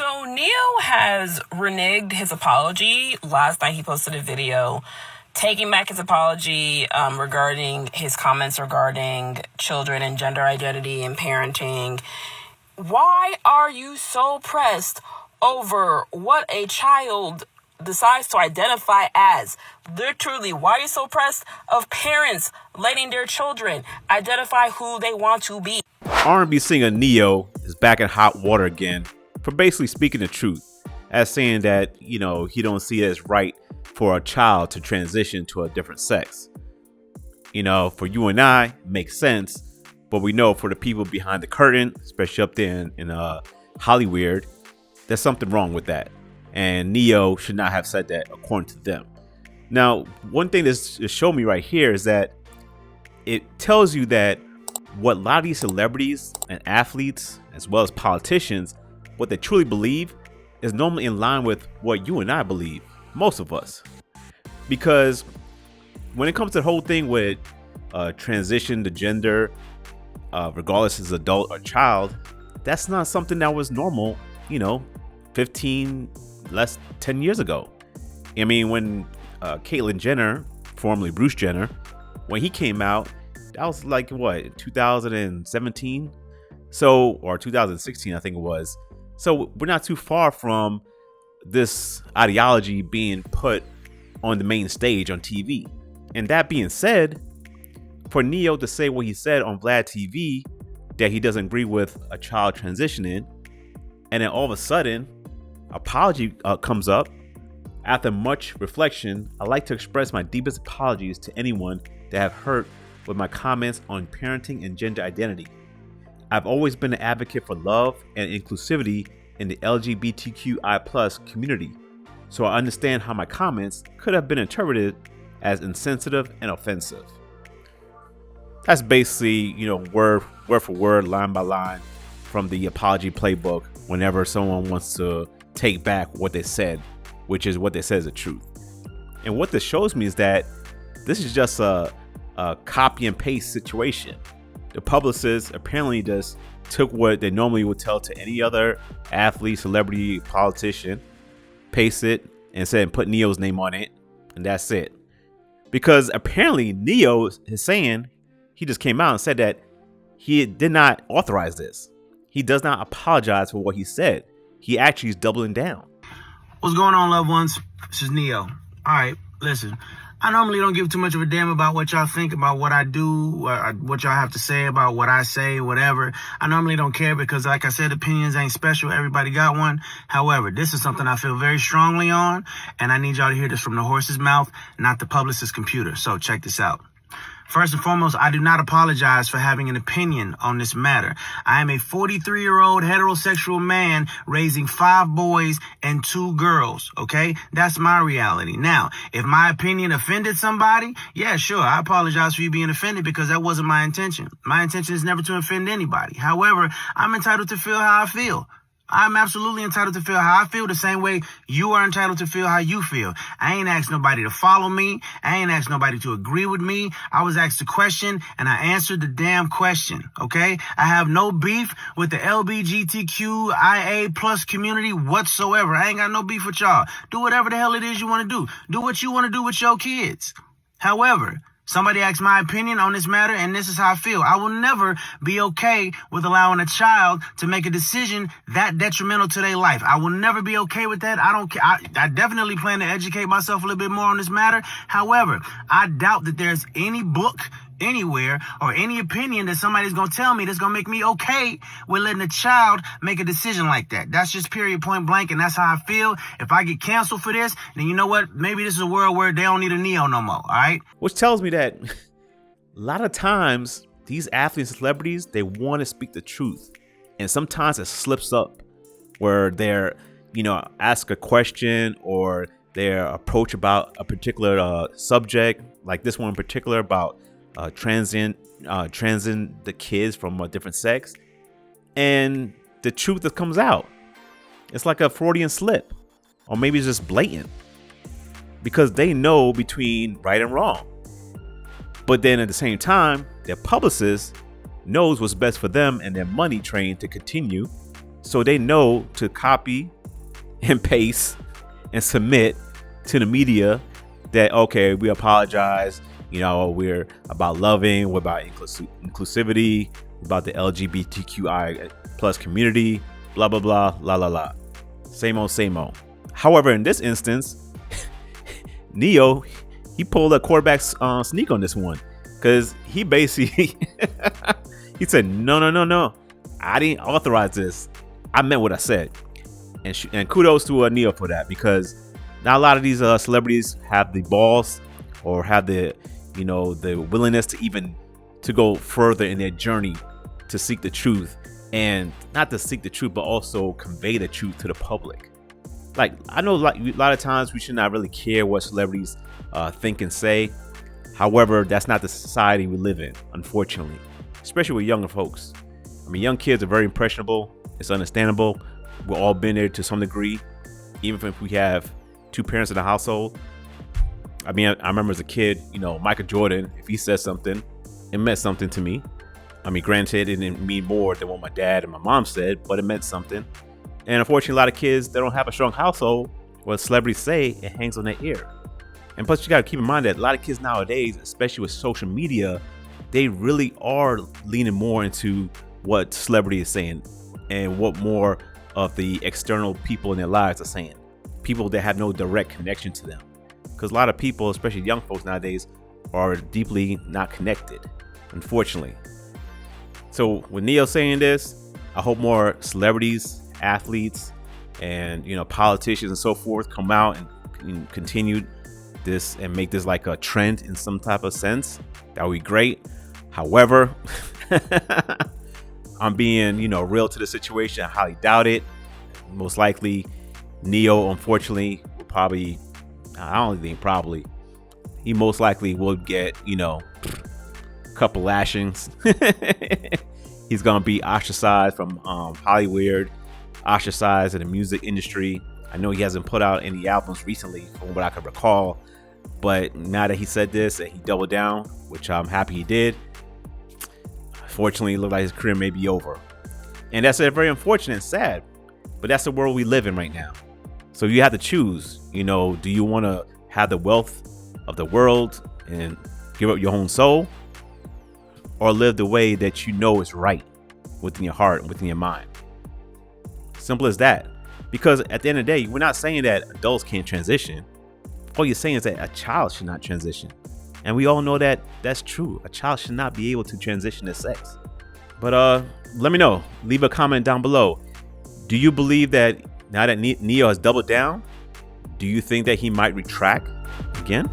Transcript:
So Neo has reneged his apology. Last night he posted a video taking back his apology regarding his comments regarding children and gender identity and parenting. Why are you so pressed over what a child decides to identify as? Literally, why are you so pressed of parents letting their children identify who they want to be? R&B singer Neo is back in hot water again for basically speaking the truth, as saying that, he don't see it as right for a child to transition to a different sex. For you and I, it makes sense, but we know for the people behind the curtain, especially up there in Hollywood, there's something wrong with that. And Neo should not have said that according to them. Now, one thing this showed me right here is that it tells you that what a lot of these celebrities and athletes, as well as politicians, what they truly believe is normally in line with what you and I believe, most of us. Because when it comes to the whole thing with transition to gender, regardless if it's adult or child, that's not something that was normal, 10 years ago. I mean, when Caitlyn Jenner, formerly Bruce Jenner, when he came out, that was like 2017, or 2016, I think it was. So we're not too far from this ideology being put on the main stage on TV. And that being said, for Neo to say what he said on Vlad TV, that he doesn't agree with a child transitioning, and then all of a sudden, apology comes up. After much reflection, I'd like to express my deepest apologies to anyone that have hurt with my comments on parenting and gender identity. I've always been an advocate for love and inclusivity in the LGBTQI+ community, so I understand how my comments could have been interpreted as insensitive and offensive. That's basically, word for word, line by line from the apology playbook whenever someone wants to take back what they said, which is what they said is the truth. And what this shows me is that this is just a copy and paste situation. The publicists apparently just took what they normally would tell to any other athlete, celebrity, politician, paste it, and said put Neo's name on it, and that's it. Because apparently Neo is saying, he just came out and said that he did not authorize this. He does not apologize for what he said. He actually is doubling down. What's going on, loved ones? This is Neo. All right, listen. I normally don't give too much of a damn about what y'all think about what I do, what y'all have to say about what I say, whatever. I normally don't care because, like I said, opinions ain't special. Everybody got one. However, this is something I feel very strongly on, and I need y'all to hear this from the horse's mouth, not the publicist's computer. So check this out. First and foremost, I do not apologize for having an opinion on this matter. I am a 43-year-old heterosexual man raising 5 boys and 2 girls, okay? That's my reality. Now, if my opinion offended somebody, yeah, sure, I apologize for you being offended because that wasn't my intention. My intention is never to offend anybody. However, I'm entitled to feel how I feel. I'm absolutely entitled to feel how I feel the same way you are entitled to feel how you feel. I ain't asked nobody to follow me. I ain't asked nobody to agree with me. I was asked a question and I answered the damn question, okay? I have no beef with the LGBTQIA+ community whatsoever. I ain't got no beef with y'all. Do whatever the hell it is you want to do. Do what you want to do with your kids. However, somebody asked my opinion on this matter, and this is how I feel. I will never be okay with allowing a child to make a decision that detrimental to their life. I will never be okay with that. I don't care. I definitely plan to educate myself a little bit more on this matter. However, I doubt that there's any book anywhere or any opinion that somebody's going to tell me that's going to make me okay with letting a child make a decision like that. That's just period, point blank, and that's how I feel. If I get canceled for this, then you know what? Maybe this is a world where they don't need a Neo no more, all right? Which tells me that a lot of times these athletes and celebrities, they want to speak the truth. And sometimes it slips up where they're, ask a question or their approach about a particular subject, like this one in particular about transing the kids from a different sex, and the truth that comes out, it's like a Freudian slip, or maybe it's just blatant, because they know between right and wrong. But then at the same time, their publicist knows what's best for them and their money train to continue So they know to copy and paste and submit to the media that, okay, we apologize. We're about loving, we're about inclusivity, about the LGBTQI plus community, blah, blah, blah, la, la, la. Same old, same old. However, in this instance, Neo, he pulled a quarterback sneak on this one, because he basically, he said, no, I didn't authorize this. I meant what I said. And kudos to Neo for that, because not a lot of these celebrities have the balls or have the willingness to go further in their journey to seek the truth, and not to seek the truth, but also convey the truth to the public. Like, I know a lot of times we should not really care what celebrities think and say. However, that's not the society we live in, unfortunately, especially with younger folks. I mean, young kids are very impressionable. It's understandable. We've all been there to some degree, even if we have two parents in the household. I mean, I remember as a kid, Michael Jordan, if he said something, it meant something to me. I mean, granted, it didn't mean more than what my dad and my mom said, but it meant something. And unfortunately, a lot of kids, they don't have a strong household. What celebrities say, it hangs on their ear. And plus, you got to keep in mind that a lot of kids nowadays, especially with social media, they really are leaning more into what celebrity is saying and what more of the external people in their lives are saying. People that have no direct connection to them. Because a lot of people, especially young folks nowadays, are deeply not connected, unfortunately. So with Neo saying this, I hope more celebrities, athletes, and politicians and so forth come out and continue this and make this like a trend in some type of sense. That would be great. However, I'm being real to the situation. I highly doubt it. Most likely, Neo, unfortunately, will probably, I don't think probably, he most likely will get a couple lashings. He's gonna be ostracized from Hollywood, ostracized in the music industry. I know he hasn't put out any albums recently, from what I can recall. But now that he said this and he doubled down, which I'm happy he did, unfortunately, it looked like his career may be over. And that's very unfortunate and sad. But that's the world we live in right now. So you have to choose. Do you want to have the wealth of the world and give up your own soul, or live the way that is right within your heart and within your mind? Simple as that. Because at the end of the day, we're not saying that adults can't transition. All you're saying is that a child should not transition. And we all know that that's true. A child should not be able to transition to sex. But let me know. Leave a comment down below. Do you believe that now that Neo has doubled down, do you think that he might retract again?